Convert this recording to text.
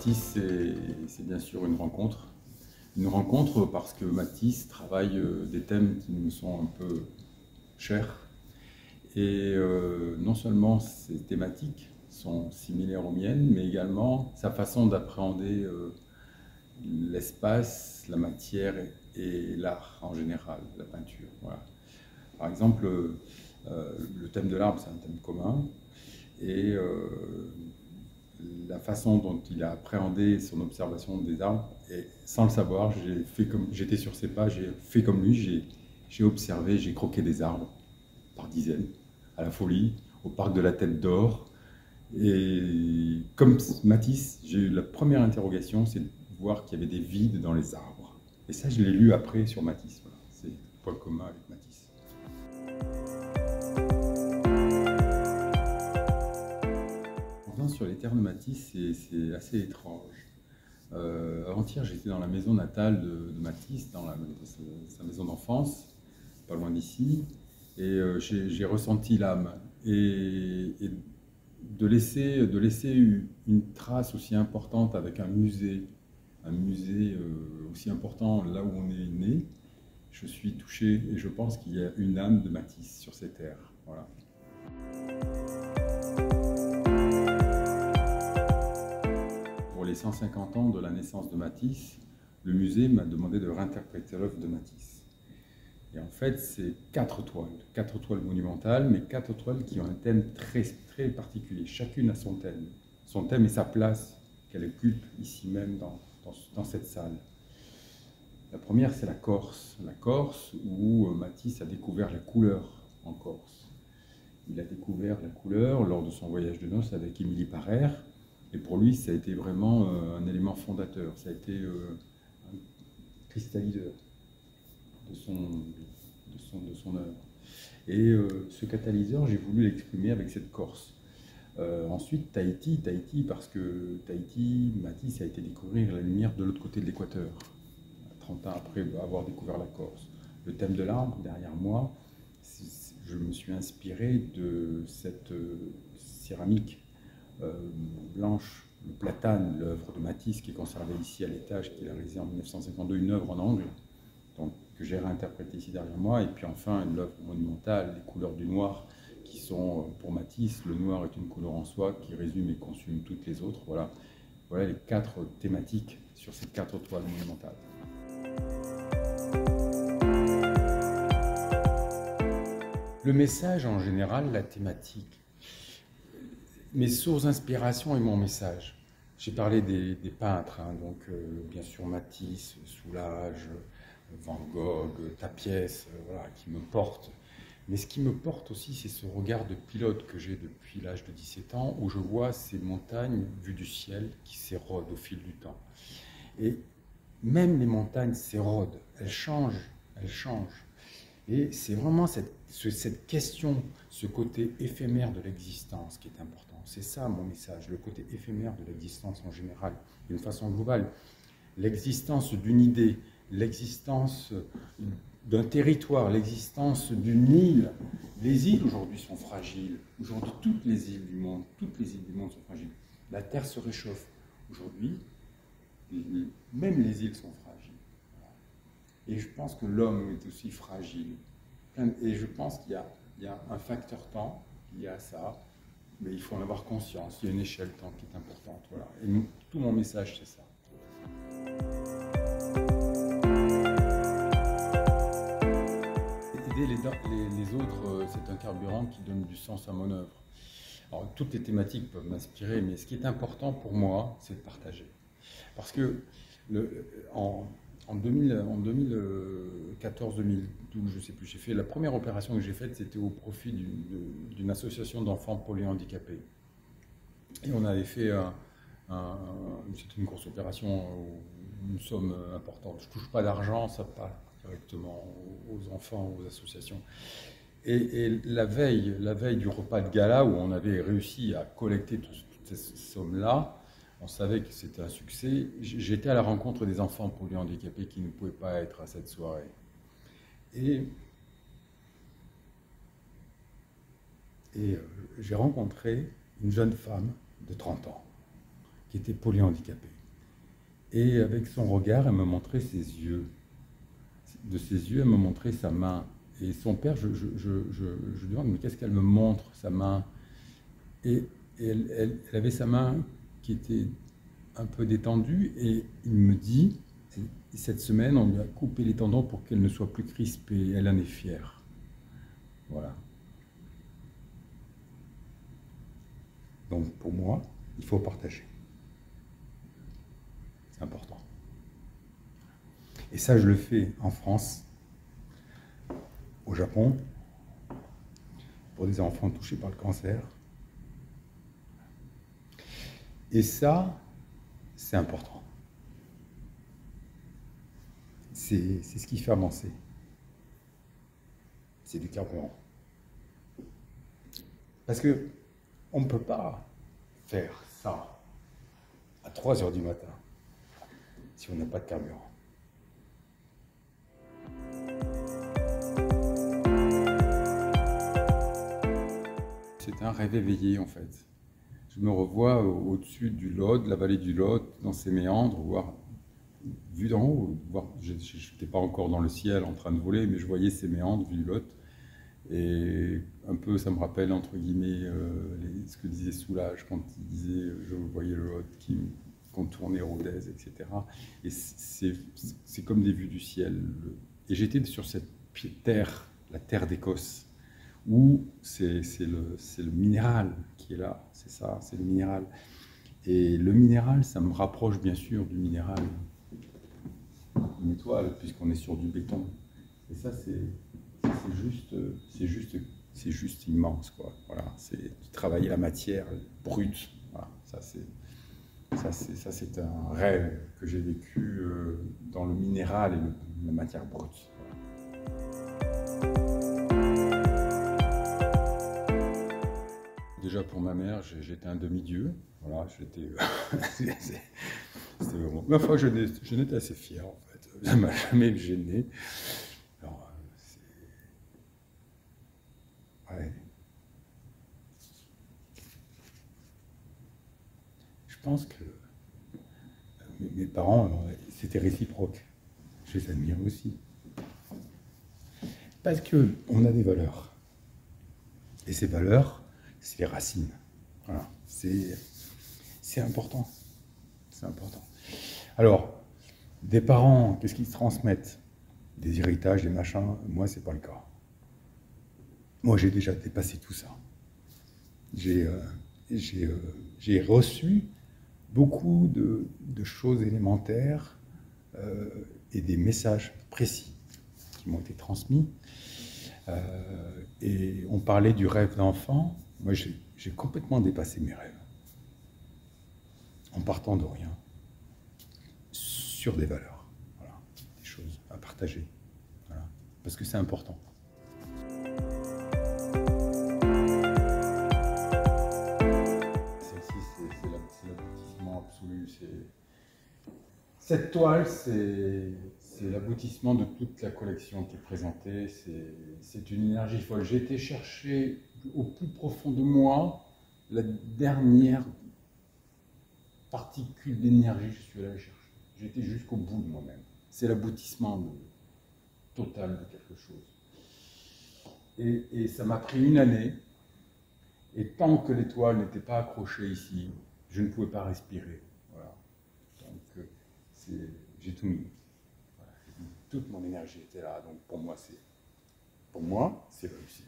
Matisse, c'est bien sûr une rencontre. Une rencontre parce que Matisse travaille des thèmes qui me sont un peu chers. Et non seulement ses thématiques sont similaires aux miennes, mais également sa façon d'appréhender l'espace, la matière et l'art en général, la peinture. Voilà. Par exemple, le thème de l'arbre, c'est un thème commun. Et la façon dont il a appréhendé son observation des arbres, et sans le savoir, j'étais sur ses pas, j'ai fait comme lui, j'ai observé, j'ai croqué des arbres par dizaines, à la Folie, au parc de la Tête d'Or. Et comme Matisse, j'ai eu la première interrogation, c'est de voir qu'il y avait des vides dans les arbres. Et ça, je l'ai lu après sur Matisse. Voilà. C'est le point commun avec Matisse. Sur les terres de Matisse, c'est assez étrange. Avant-hier, j'étais dans la maison natale de Matisse, dans sa maison d'enfance, pas loin d'ici, et j'ai ressenti l'âme. Et de laisser une trace aussi importante avec un musée aussi important là où on est né, je suis touché et je pense qu'il y a une âme de Matisse sur ces terres. Voilà. Pour les 150 ans de la naissance de Matisse, le musée m'a demandé de réinterpréter l'œuvre de Matisse. Et en fait, c'est 4 toiles monumentales, mais 4 toiles qui ont un thème très, très particulier. Chacune a son thème. Son thème et sa place qu'elle occupe ici même dans cette salle. La première, c'est la Corse. La Corse où Matisse a découvert la couleur en Corse. Il a découvert la couleur lors de son voyage de noces avec Émilie Parrer. Et pour lui, ça a été vraiment un élément fondateur. Ça a été un cristalliseur de son œuvre. Et ce catalyseur, j'ai voulu l'exprimer avec cette Corse. Ensuite, Tahiti, parce que Tahiti, Matisse a été découvrir la lumière de l'autre côté de l'équateur, 30 ans après avoir découvert la Corse. Le thème de l'arbre, derrière moi, je me suis inspiré de cette céramique blanche, le platane, l'œuvre de Matisse qui est conservée ici à l'étage, qu'il a réalisé en 1952, une œuvre en angle, donc, que j'ai réinterprétée ici derrière moi, et puis enfin l'œuvre monumentale, les couleurs du noir, qui sont pour Matisse, le noir est une couleur en soi qui résume et consume toutes les autres. Voilà, voilà les 4 thématiques sur ces 4 toiles monumentales. Le message en général, la thématique, mes sources d'inspiration et mon message. J'ai parlé des peintres, hein, donc bien sûr Matisse, Soulages, Van Gogh, Tapiès, voilà, qui me portent. Mais ce qui me porte aussi, c'est ce regard de pilote que j'ai depuis l'âge de 17 ans, où je vois ces montagnes vues du ciel qui s'érodent au fil du temps. Et même les montagnes s'érodent, elles changent. Et c'est vraiment cette question, ce côté éphémère de l'existence qui est important. C'est ça mon message, le côté éphémère de l'existence en général, d'une façon globale. L'existence d'une idée, l'existence d'un territoire, l'existence d'une île. Les îles aujourd'hui sont fragiles. Aujourd'hui, toutes les îles du monde sont fragiles. La Terre se réchauffe. Aujourd'hui, même les îles sont fragiles. Et je pense que l'homme est aussi fragile. Et je pense qu'il y a un facteur temps, il y a ça, mais il faut en avoir conscience. Il y a une échelle temps qui est importante. Voilà. Et tout mon message, c'est ça. Aider les autres, c'est un carburant qui donne du sens à mon œuvre. Alors, toutes les thématiques peuvent m'inspirer, mais ce qui est important pour moi, c'est de partager. Parce que en 2014-2012, je ne sais plus, j'ai fait la première opération que j'ai faite, c'était au profit d'une association d'enfants polyhandicapés. Et on avait fait c'était une grosse opération où une somme importante. Je ne touche pas d'argent, ça part directement aux enfants, aux associations. Et la veille du repas de gala, où on avait réussi à collecter toutes ces sommes-là, on savait que c'était un succès. J'étais à la rencontre des enfants polyhandicapés qui ne pouvaient pas être à cette soirée. Et j'ai rencontré une jeune femme de 30 ans qui était polyhandicapée. Et avec son regard, elle me montrait ses yeux. De ses yeux, elle me montrait sa main. Et son père, je lui demande, mais qu'est-ce qu'elle me montre, sa main? Et elle avait sa main qui était un peu détendue, et il me dit, cette semaine, on lui a coupé les tendons pour qu'elle ne soit plus crispée. Elle en est fière. Voilà. Donc pour moi, il faut partager. C'est important. Et ça, je le fais en France, au Japon, pour des enfants touchés par le cancer. Et ça, c'est important. C'est ce qui fait avancer. C'est du carburant. Parce que on ne peut pas faire ça à 3 heures du matin si on n'a pas de carburant. C'est un rêve éveillé en fait. Je me revois au-dessus du Lot, de la vallée du Lot, dans ses méandres, voire vu d'en haut. Je n'étais pas encore dans le ciel en train de voler, mais je voyais ces méandres vu du Lot. Et un peu, ça me rappelle, entre guillemets, ce que disait Soulages quand il disait je voyais le Lot qui contournait Rodez, etc. Et c'est comme des vues du ciel. Et j'étais sur cette terre, la terre d'Écosse, où c'est le minéral qui est là, c'est ça, c'est le minéral. Et le minéral, ça me rapproche bien sûr du minéral, d'une étoile, puisqu'on est sur du béton. Et ça, c'est juste immense, quoi. Voilà, c'est travailler la matière brute. Voilà, ça c'est un rêve que j'ai vécu dans le minéral et la matière brute. Déjà pour ma mère, j'étais un demi-dieu. Voilà, j'étais. C'était vraiment. Ma foi, je n'étais assez fier en fait. Ça m'a jamais gêné. Alors, ouais. Je pense que mes parents, c'était réciproque. Je les admire aussi. Parce qu'on a des valeurs. Et ces valeurs, c'est les racines. Voilà. C'est important. C'est important. Alors, des parents, qu'est-ce qu'ils se transmettent? Des héritages, des machins. Moi, c'est pas le cas. Moi, j'ai déjà dépassé tout ça. J'ai reçu beaucoup de choses élémentaires et des messages précis qui m'ont été transmis. Et on parlait du rêve d'enfant. Moi, j'ai complètement dépassé mes rêves. En partant de rien. Sur des valeurs. Voilà. Des choses à partager. Voilà. Parce que c'est important. Celle-ci, c'est l'aboutissement absolu. Cette toile, c'est l'aboutissement de toute la collection qui est présentée. C'est une énergie folle. J'ai été chercher au plus profond de moi la dernière particule d'énergie. Je suis allé la chercher. J'ai été jusqu'au bout de moi-même. C'est l'aboutissement total de quelque chose. Et ça m'a pris une année. Et tant que l'étoile n'était pas accrochée ici, je ne pouvais pas respirer. Voilà. Donc, j'ai tout mis. Voilà. Toute mon énergie était là. Donc, pour moi, c'est réussi.